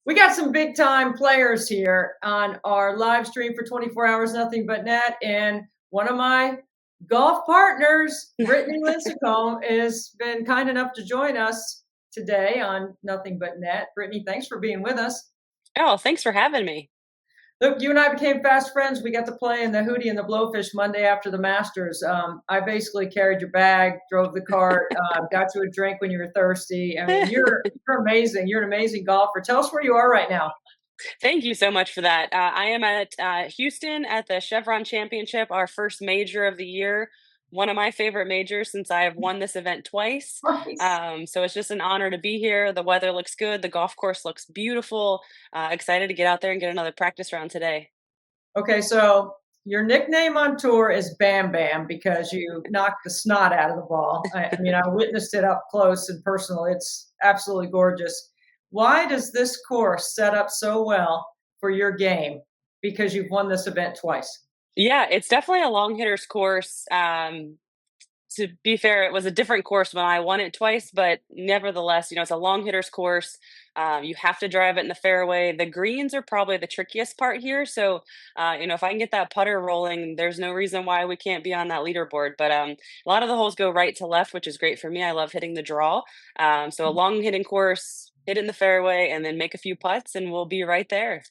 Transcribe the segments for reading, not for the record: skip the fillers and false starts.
We got some big time players here on our live stream for 24 Hours Nothing But Net. And one of my golf partners, Brittany Lincicome, has been kind enough to join us today on Nothing But Net. Brittany, thanks for being with us. Oh, thanks for having me. Look, you and I became fast friends. We got to play in the Hootie and the Blowfish Monday after the Masters. I basically carried your bag, drove the cart, got you a drink when you were thirsty. I mean, you're amazing. You're an amazing golfer. Tell us where you are right now. Thank you so much for that. I am at Houston at the Chevron Championship, our first major of the year. One of my favorite majors since I have won this event twice. Nice. So it's just an honor to be here. The weather looks good. The golf course looks beautiful. Excited to get out there and get another practice round today. Okay, so your nickname on tour is Bam Bam because you knocked the snot out of the ball. I mean, I witnessed it up close and personal. It's absolutely gorgeous. Why does this course set up so well for your game? Because you've won this event twice. Yeah, it's definitely a long hitters course. To be fair, it was a different course when I won it twice, but nevertheless, it's a long hitters course. You have to drive it in the fairway. The greens are probably the trickiest part here. So, if I can get that putter rolling, there's no reason why we can't be on that leaderboard. But a lot of the holes go right to left, which is great for me. I love hitting the draw. So a long hitting course, hit in the fairway, and then make a few putts, and we'll be right there.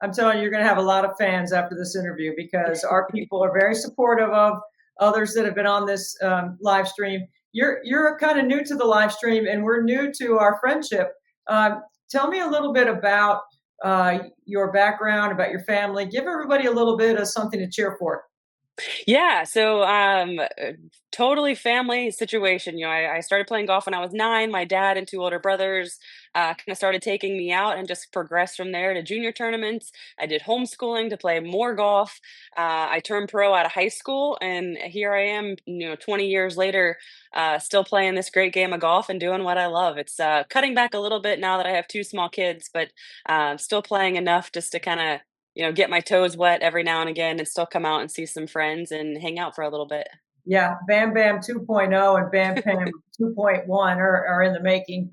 I'm telling you, you're going to have a lot of fans after this interview because our people are very supportive of others that have been on this live stream. You're kind of new to the live stream, and we're new to our friendship. Tell me a little bit about your background, about your family. Give everybody a little bit of something to cheer for. Yeah, so totally family situation. I started playing golf when I was 9. My dad and two older brothers kind of started taking me out and just progressed from there to junior tournaments. I did homeschooling to play more golf. I turned pro out of high school, and here I am, 20 years later, still playing this great game of golf and doing what I love. It's cutting back a little bit now that I have two small kids, but still playing enough just to kind of get my toes wet every now and again and still come out and see some friends and hang out for a little bit. Yeah, Bam Bam 2.0 and Bam Bam 2.1 are in the making.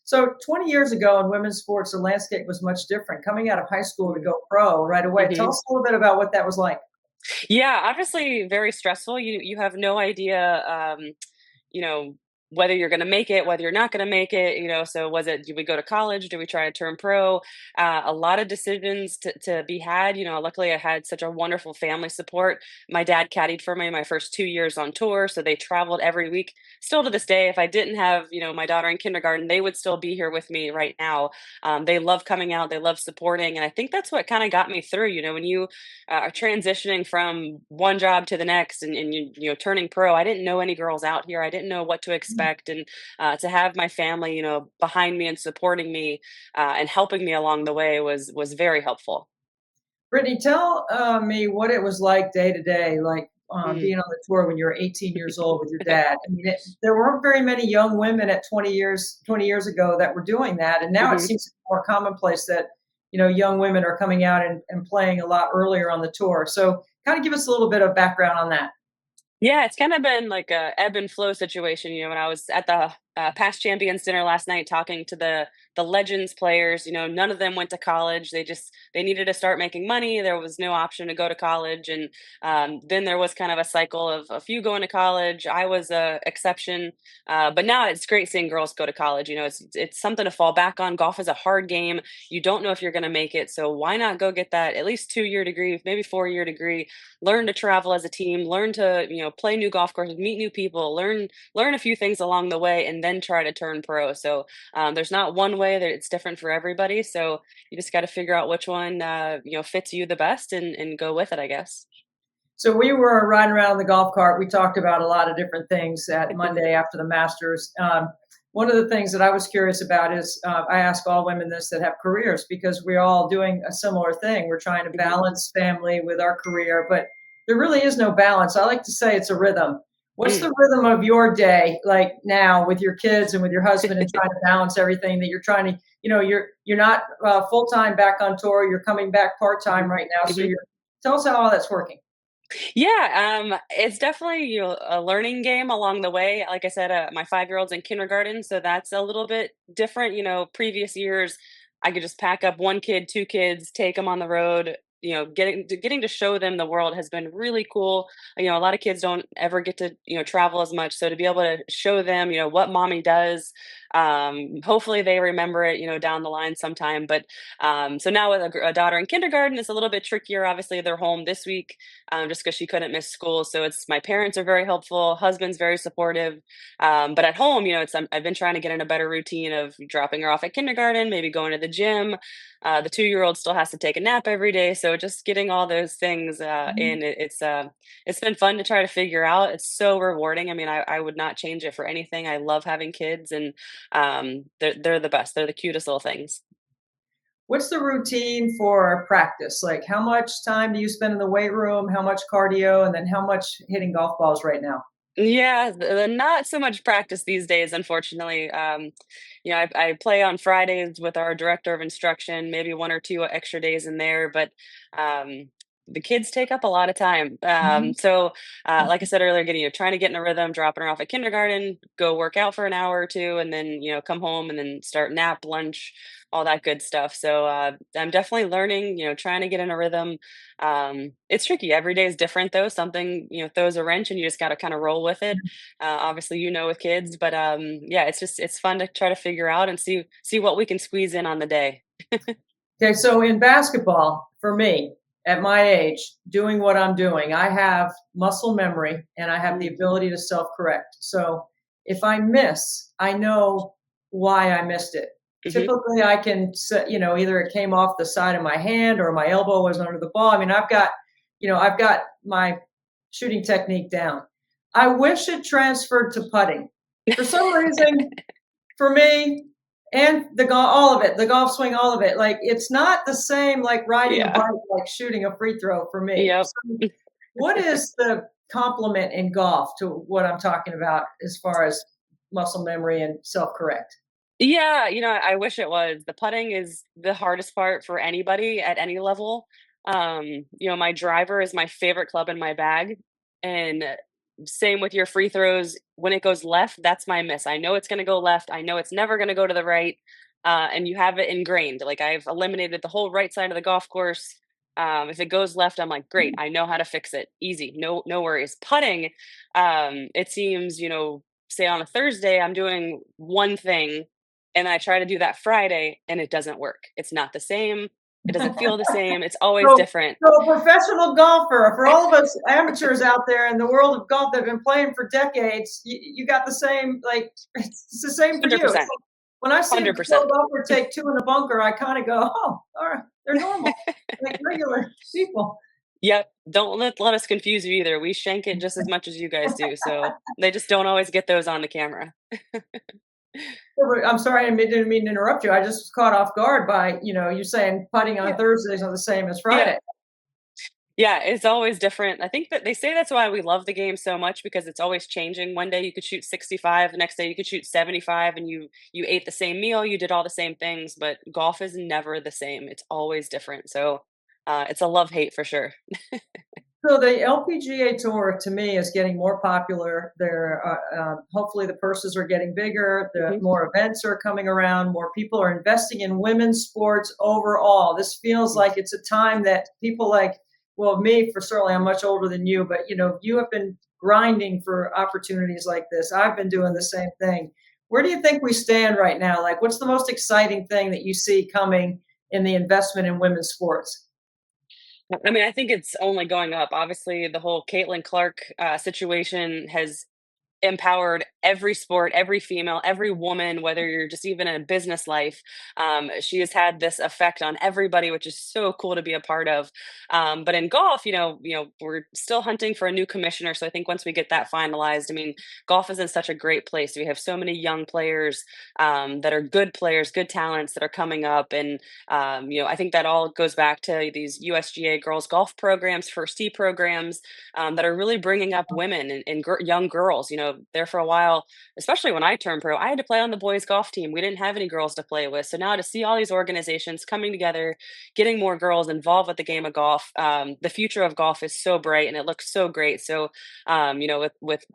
So 20 years ago in women's sports, the landscape was much different. Coming out of high school to go pro right away. Tell Mhm. us a little bit about what that was like. Yeah, obviously very stressful. You have no idea, you know, whether you're going to make it, whether you're not going to make it. So was it? Do we go to college? Do we try to turn pro? A lot of decisions to be had. Luckily I had such a wonderful family support. My dad caddied for me my first 2 years on tour, so they traveled every week. Still to this day, if I didn't have my daughter in kindergarten, they would still be here with me right now. They love coming out. They love supporting, and I think that's what kind of got me through. When you are transitioning from one job to the next and turning pro. I didn't know any girls out here. I didn't know what to expect, and to have my family behind me and supporting me and helping me along the way was very helpful. Brittany, tell me what it was like day to day, like Mm. being on the tour when you were 18 years old with your dad. I mean, there weren't very many young women at 20 years ago that were doing that, and now it Mhm. seems more commonplace that young women are coming out and playing a lot earlier on the tour. So, kind of give us a little bit of background on that. Yeah, it's kind of been like a ebb and flow situation. When I was at the past champions dinner last night, talking to the legends players, none of them went to college. They needed to start making money. There was no option to go to college, and then there was kind of a cycle of a few going to college. I was a exception, but now it's great seeing girls go to college. It's something to fall back on. Golf is a hard game. You don't know if you're going to make it, so why not go get that at least 2 year degree, maybe 4 year degree, learn to travel as a team, learn to play new golf courses, meet new people, learn a few things along the way, and then try to turn pro. So there's not one way that it's different for everybody. So you just got to figure out which one fits you the best and go with it, I guess. So we were riding around in the golf cart. We talked about a lot of different things that Monday after the Masters. One of the things that I was curious about is I ask all women this that have careers because we're all doing a similar thing. We're trying to Mhm. balance family with our career, but there really is no balance. I like to say it's a rhythm. What's Mm. the rhythm of your day like now with your kids and with your husband and trying to balance everything that you're trying to, you're not full time back on tour. You're coming back part time Mhm. right now. So Mhm. you're tell us how all that's working. Yeah, it's definitely a learning game along the way. Like I said, my 5 year old's in kindergarten, so that's a little bit different. Previous years, I could just pack up 1 kid, 2 kids, take them on the road. Getting to show them the world has been really cool. A lot of kids don't ever get to, travel as much, so to be able to show them, what mommy does, hopefully they remember it, down the line sometime. But so now with a daughter in kindergarten, it's a little bit trickier. Obviously, they're home this week, just because she couldn't miss school. So it's my parents are very helpful, husband's very supportive. But at home, I've been trying to get in a better routine of dropping her off at kindergarten, maybe going to the gym. The 2-year-old still has to take a nap every day, so just getting all those things in, it's been fun to try to figure out. It's so rewarding. I mean, I would not change it for anything. I love having kids, and they're the best. They're the cutest little things. What's the routine for practice? Like, how much time do you spend in the weight room? How much cardio? And then how much hitting golf balls right now? Yeah, not so much practice these days, unfortunately. I play on Fridays with our director of instruction, maybe 1 or 2 extra days in there, but um, the kids take up a lot of time. Mhm. Like I said earlier, trying to get in a rhythm, dropping her off at kindergarten, go work out for an hour or two, and then come home and then start nap, lunch, all that good stuff. So I'm definitely learning, trying to get in a rhythm. It's tricky. Every day is different though. Something, throws a wrench and you just got to kind of roll with it. Obviously, with kids, but yeah, it's fun to try to figure out and see what we can squeeze in on the day. Okay, so in basketball, for me, at my age, doing what I'm doing, I have muscle memory and I have the Mm, ability to self correct. So if I miss, I know why I missed it. mhm. Typically, I can, either it came off the side of my hand or my elbow was under the ball. I mean, I've got my shooting technique down. I wish it transferred to putting. For some reason, for me, and the golf, all of it, the golf swing, all of it. Like it's not the same like riding a Yeah. bike, like shooting a free throw for me. Yep. So what is the complement in golf to what I'm talking about as far as muscle memory and self correct? Yeah, I wish it was. The putting is the hardest part for anybody at any level. My driver is my favorite club in my bag. And same with your free throws. When it goes left, that's my miss. I know it's going to go left. I know it's never going to go to the right. And you have it ingrained. Like I've eliminated the whole right side of the golf course. If it goes left, I'm like, great. I know how to fix it. Easy. No worries. Putting, it seems, say on a Thursday, I'm doing one thing and I try to do that Friday and it doesn't work. It's not the same. It doesn't feel the same. It's always So, different. so a professional golfer, for all of us amateurs out there in the world of golf that have been playing for decades, you got the same, like, it's the same for you. It's 100%. like, when I see a pro 100%. golfer take two in the bunker, I kind of go, oh, all right, they're normal, like regular people. Yep. Don't let us confuse you either. We shank it just as much as you guys do. So they just don't always get those on the camera. I'm sorry, didn't mean to interrupt you. I just was caught off guard by, you saying putting on Yeah. Thursdays are the same as Yeah. Friday. Yeah, it's always different. I think that they say that's why we love the game so much because it's always changing. One day you could shoot 65, the next day you could shoot 75 and you ate the same meal, you did all the same things, but golf is never the same. It's always different. So, it's a love-hate for sure. So the LPGA Tour, to me, is getting more popular. Hopefully the purses are getting bigger. The Mhm. more events are coming around. More people are investing in women's sports overall. This feels Mm. like it's a time that people like, well, me, for certainly, I'm much older than you, but you have been grinding for opportunities like this. I've been doing the same thing. Where do you think we stand right now? Like, what's the most exciting thing that you see coming in the investment in women's sports? I mean, I think it's only going up. Obviously, the whole Caitlin Clark situation has empowered every sport, every female, every woman, whether you're just even in a business life. She has had this effect on everybody, which is so cool to be a part of. But in golf, we're still hunting for a new commissioner. So I think once we get that finalized, I mean, golf is in such a great place. We have so many young players that are good players, good talents that are coming up, and I think that all goes back to these USGA girls golf programs, first tee programs that are really bringing up women and young girls. There for a while, especially when I turned pro, I had to play on the boys' golf team. We didn't have any girls to play with. So now to see all these organizations coming together, getting more girls involved with the game of golf, the future of golf is so bright and it looks so great. So, with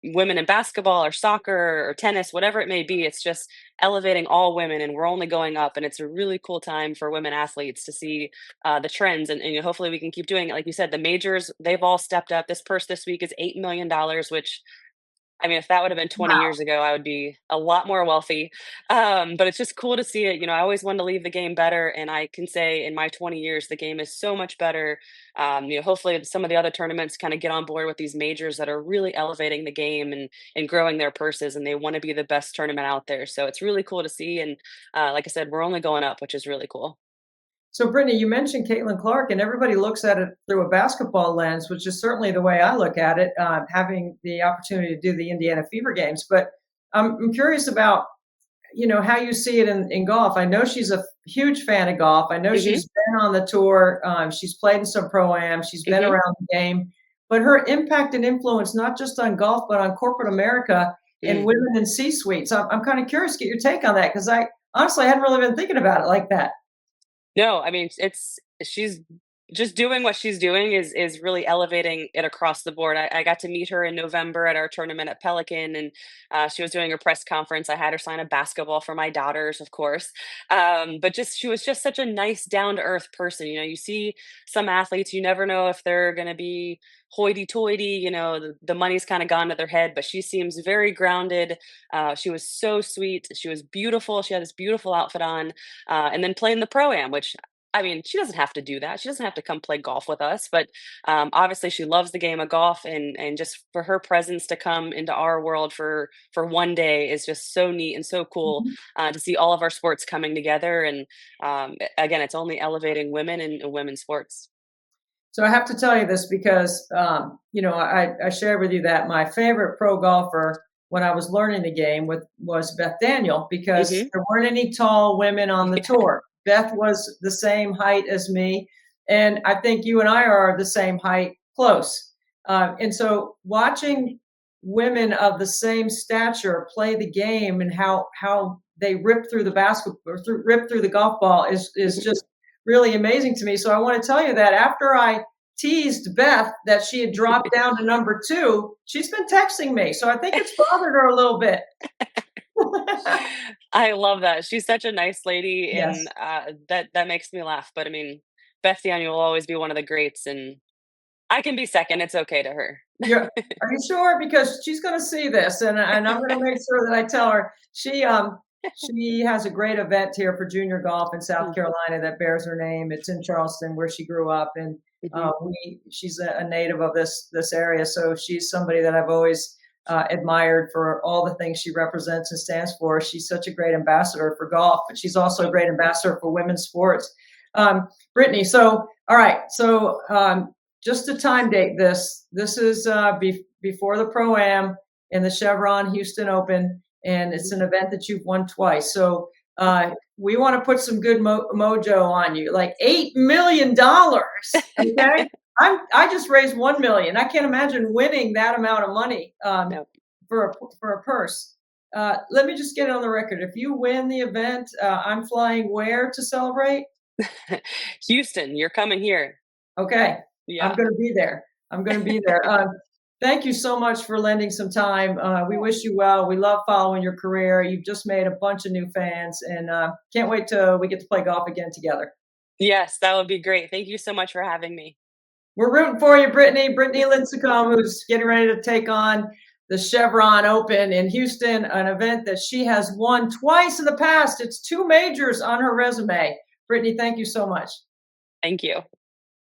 women in basketball or soccer or tennis, whatever it may be. It's just elevating all women, and we're only going up. And it's a really cool time for women athletes to see the trends, and hopefully we can keep doing it. Like you said, the majors, they've all stepped up. This purse this week is $8 million, which I mean, if that would have been 20 Wow. years ago, I would be a lot more wealthy. But it's just cool to see it. I always wanted to leave the game better, and I can say in my 20 years, the game is so much better. Hopefully, some of the other tournaments kind of get on board with these majors that are really elevating the game and growing their purses, and they want to be the best tournament out there. So it's really cool to see. And like I said, we're only going up, which is really cool. So, Brittany, you mentioned Caitlin Clark, and everybody looks at it through a basketball lens, which is certainly the way I look at it, having the opportunity to do the Indiana Fever Games. But I'm curious about, how you see it in golf. I know she's a huge fan of golf. I know Hmm. she's been on the tour. She's played in some pro-am. She's been Hmm. around the game. But her impact and influence, not just on golf, but on corporate America and Mm. women in C-suites. I'm kind of curious to get your take on that because I honestly hadn't really been thinking about it like that. No, I mean, she's just doing what she's doing is really elevating it across the board. I got to meet her in November at our tournament at Pelican, and she was doing a press conference. I had her sign a basketball for my daughters, of course. But just she was just such a nice, down to earth person. You see some athletes, you never know if they're going to be hoity-toity. The money's kind of gone to their head, but she seems very grounded. She was so sweet. She was beautiful. She had this beautiful outfit on, and then playing the pro am, which I mean, she doesn't have to do that. She doesn't have to come play golf with us, but obviously she loves the game of golf, and just for her presence to come into our world for one day is just so neat and so cool to see all of our sports coming together. And again, it's only elevating women and women's sports. So I have to tell you this because, I shared with you that my favorite pro golfer when I was learning the game was Beth Daniel because Hmm. there weren't any tall women on the tour. Beth was the same height as me, and I think you and I are the same height, close. And so watching women of the same stature play the game and how they rip through the rip through the golf ball is just really amazing to me. So I want to tell you that after I teased Beth that she had dropped down to number two, she's been texting me. So I think it's bothered her a little bit. I love that. She's such a nice lady, and Yes. that makes me laugh. But I mean, Beth Daniel will always be one of the greats, and I can be second. It's okay to her. Are you sure? Because she's going to see this, and I'm going to make sure that I tell her she has a great event here for junior golf in South Carolina that bears her name. It's in Charleston where she grew up, and Mhm. she's a native of this area, so she's somebody that I've always admired for all the things she represents and stands for. She's such a great ambassador for golf, but she's also a great ambassador for women's sports. Brittany, so all right, so just to time date this, this is before the Pro Am in the Chevron Houston Open, and it's an event that you've won twice. So we want to put some good mojo on you, like $8 million. Okay, I just raised 1 million. I can't imagine winning that amount of money No. for a purse. Let me just get it on the record. If you win the event, I'm flying where to celebrate? Houston, you're coming here. Okay, I'm Yeah. gonna be there. I'm gonna be there. Thank you so much for lending some time. We wish you well. We love following your career. You've just made a bunch of new fans, and can't wait till we get to play golf again together. Yes, that would be great. Thank you so much for having me. We're rooting for you, Brittany. Brittany Lincicome, who's getting ready to take on the Chevron Open in Houston, an event that she has won twice in the past. It's two majors on her resume. Brittany, thank you so much. Thank you.